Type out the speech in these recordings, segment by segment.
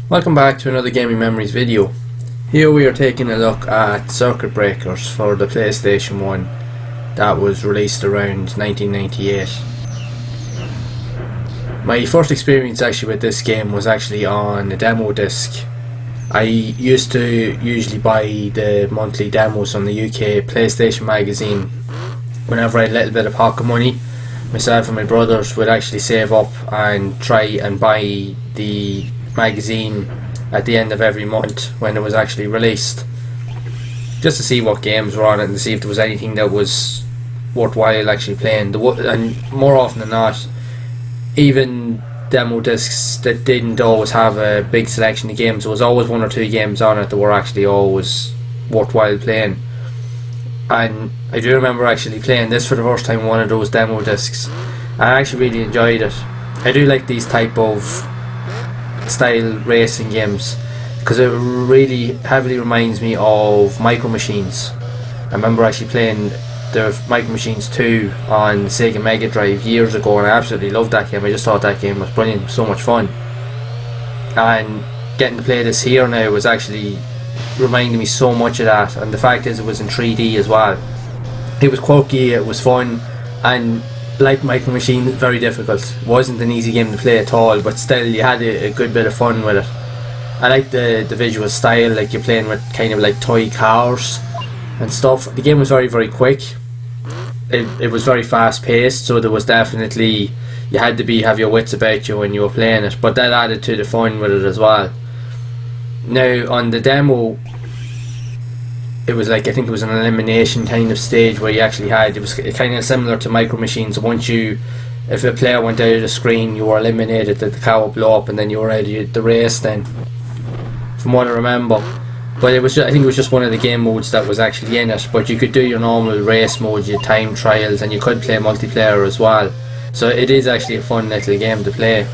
Welcome back to another Gaming Memories video. Here we are taking a look at circuit breakers for the PlayStation 1 that was released around 1998. My first experience actually with this game was actually on a demo disc. I used to usually buy the monthly demos on the UK PlayStation magazine. Whenever I had a little bit of pocket money, myself and my brothers would actually save up and try and buy the magazine at the end of every month when it was actually released, just to see what games were on it and to see if there was anything that was worthwhile actually playing. And more often than not, even demo discs that didn't always have a big selection of games, there was always one or two games on it that were actually always worthwhile playing. And I do remember actually playing this for the first time on one of those demo discs. I actually really enjoyed it. I do like these type of style racing games because it really heavily reminds me of Micro Machines. I remember actually playing the Micro Machines 2 on Sega Mega Drive years ago, and I absolutely loved that game. I just thought that game was brilliant, so much fun. And getting to play this here now was actually reminding me so much of that, and the fact is it was in 3D as well. It was quirky, it was fun, and like Micro Machine, very difficult. It wasn't an easy game to play at all, but still you had a good bit of fun with it. I like the visual style, like you're playing with kind of like toy cars and stuff. The game was very, very quick. It was very fast paced, so there was definitely, you had to have your wits about you when you were playing it, but that added to the fun with it as well. Now on the demo, it was like, I think it was an elimination kind of stage where you actually had, it was kind of similar to Micro Machines. Once if a player went out of the screen, you were eliminated, that the car would blow up and then you were out of the race then, from what I remember. But it was I think it was just one of the game modes that was actually in it, but you could do your normal race mode, your time trials, and you could play multiplayer as well. So it is actually a fun little game to play.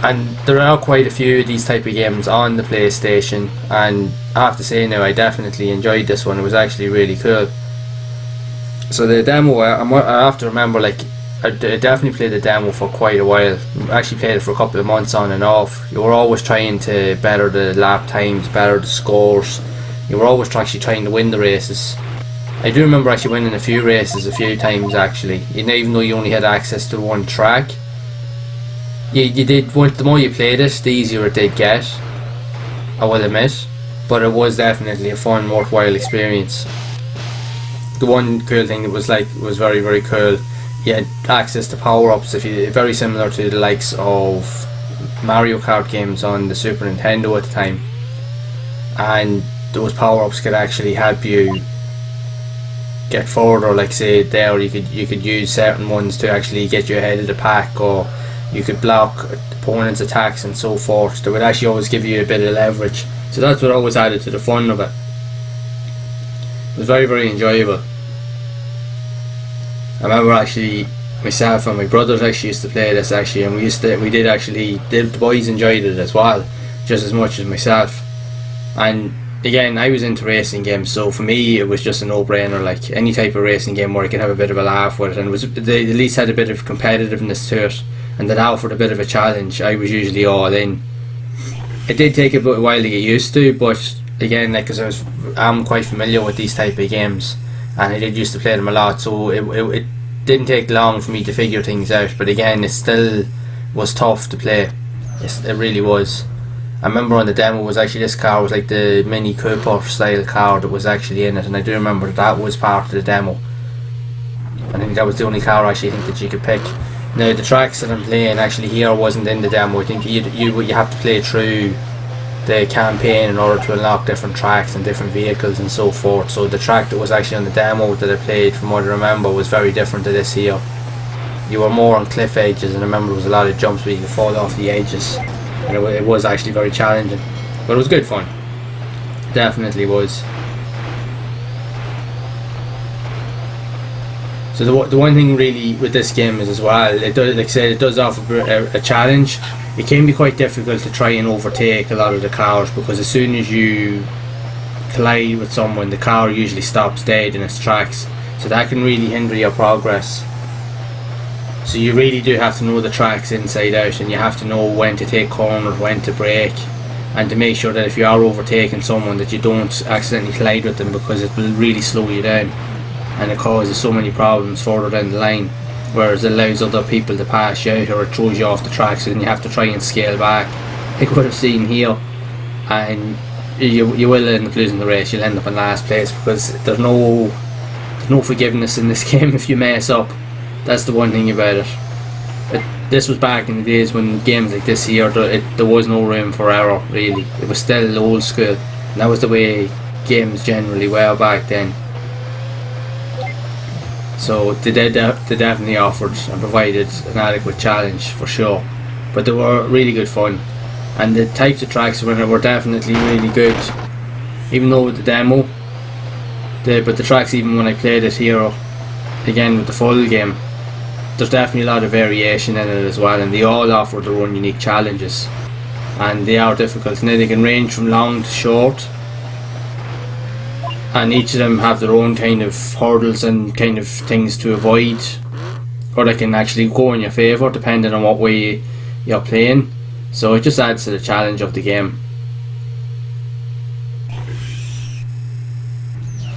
And there are quite a few of these type of games on the PlayStation, and I have to say now, I definitely enjoyed this one. It was actually really cool. So the demo, I have to remember, like, I definitely played the demo for quite a while. I actually played it for a couple of months on and off. You were always trying to better the lap times, better the scores. You were always actually trying to win the races. I do remember actually winning a few races a few times actually, even though you only had access to one track. You did, the more you played it, the easier it did get, I will admit, but it was definitely a fun, worthwhile experience. The one cool thing that was very, very cool, you had access to power-ups, very similar to the likes of Mario Kart games on the Super Nintendo at the time, and those power-ups could actually help you get further. Like say there, you could use certain ones to actually get you ahead of the pack, or you could block opponents' attacks and so forth. They would actually always give you a bit of leverage, so that's what always added to the fun of it. It was very, very enjoyable. I remember actually myself and my brothers actually used to play this actually, and the boys enjoyed it as well, just as much as myself. And again, I was into racing games, so for me it was just a no-brainer. Like any type of racing game where I could have a bit of a laugh with it, and they at least had a bit of competitiveness to it, and that offered a bit of a challenge, I was usually all in. It did take a bit while to get used to, but again, like, because I'm quite familiar with these type of games, and I did used to play them a lot, so it didn't take long for me to figure things out. But again, it still was tough to play. It really was. I remember on the demo was actually, this car was like the Mini Cooper style car that was actually in it, and I do remember that was part of the demo. I think that was the only car I actually think that you could pick. Now the tracks that I'm playing actually here wasn't in the demo. I think you have to play through the campaign in order to unlock different tracks and different vehicles and so forth. So the track that was actually on the demo that I played, from what I remember, was very different to this here. You were more on cliff edges, and I remember there was a lot of jumps where you could fall off the edges, and it was actually very challenging, but it was good fun. Definitely was. So the one thing really with this game is as well, it does, like I said, it does offer a challenge. It can be quite difficult to try and overtake a lot of the cars, because as soon as you collide with someone, the car usually stops dead in its tracks, so that can really hinder your progress. So you really do have to know the tracks inside out, and you have to know when to take corners, when to brake, and to make sure that if you are overtaking someone that you don't accidentally collide with them, because it will really slow you down and it causes so many problems further down the line, whereas it allows other people to pass you out or it throws you off the track, so then you have to try and scale back like what I've seen here, and you will end up losing the race. You'll end up in last place because there's no forgiveness in this game if you mess up. That's the one thing about it. But this was back in the days when games like this here, there was no room for error really. It was still old school, and that was the way games generally were back then. So they definitely offered and provided an adequate challenge for sure, but they were really good fun, and the types of tracks were definitely really good, even though with the demo, but the tracks, even when I played it here again with the full game, there's definitely a lot of variation in it as well, and they all offer their own unique challenges, and they are difficult. Now they can range from long to short, and each of them have their own kind of hurdles and kind of things to avoid, or they can actually go in your favour depending on what way you're playing. So it just adds to the challenge of the game.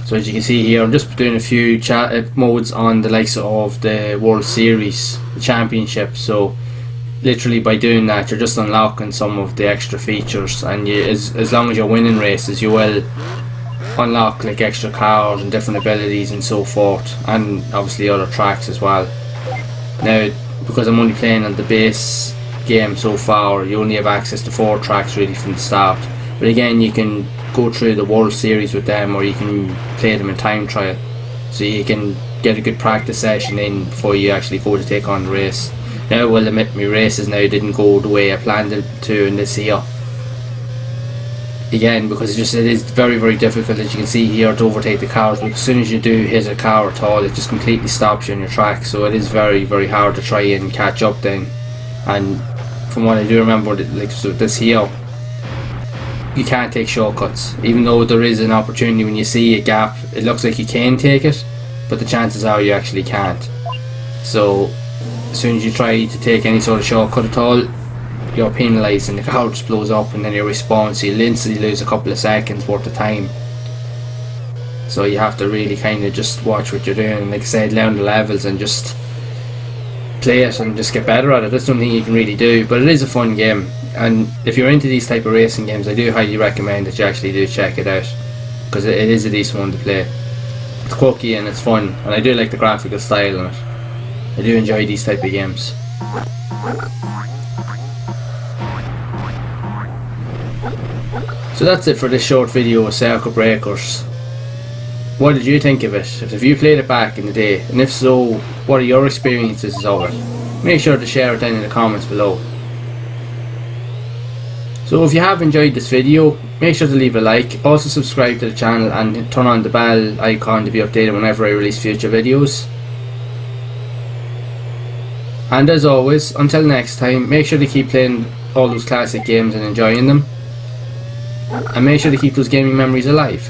So as you can see here, I'm just doing a few modes on the likes of the World Series, the Championship. So literally by doing that, you're just unlocking some of the extra features, and as long as you're winning races, you will unlock like extra cars and different abilities and so forth, and obviously other tracks as well. Now, because I'm only playing on the base game so far, you only have access to 4 tracks really from the start. But again, you can go through the World Series with them, or you can play them in time trial, so you can get a good practice session in before you actually go to take on the race. Now I will admit, my races now didn't go the way I planned it to in this year, again because it is very, very difficult, as you can see here, to overtake the cars, because as soon as you do hit a car at all, it just completely stops you on your track. So it is very, very hard to try and catch up then. And from what I do remember, like, so this here, you can't take shortcuts, even though there is an opportunity. When you see a gap, it looks like you can take it, but the chances are you actually can't. So as soon as you try to take any sort of shortcut at all, you're penalised, and the car just blows up, and then you respawn, so you'll instantly lose a couple of seconds worth of time. So you have to really kind of just watch what you're doing, like I said, learn the levels and just play it and just get better at it. That's something you can really do, but it is a fun game, and if you're into these type of racing games, I do highly recommend that you actually do check it out, because it is a decent one to play. It's quirky and it's fun, and I do like the graphical style in it. I do enjoy these type of games. So that's it for this short video of Circuit Breakers. What did you think of it? Have you played it back in the day? And if so, what are your experiences of it? Make sure to share it down in the comments below. So if you have enjoyed this video, make sure to leave a like. Also subscribe to the channel and turn on the bell icon to be updated whenever I release future videos. And as always, until next time, make sure to keep playing all those classic games and enjoying them. And make sure to keep those gaming memories alive.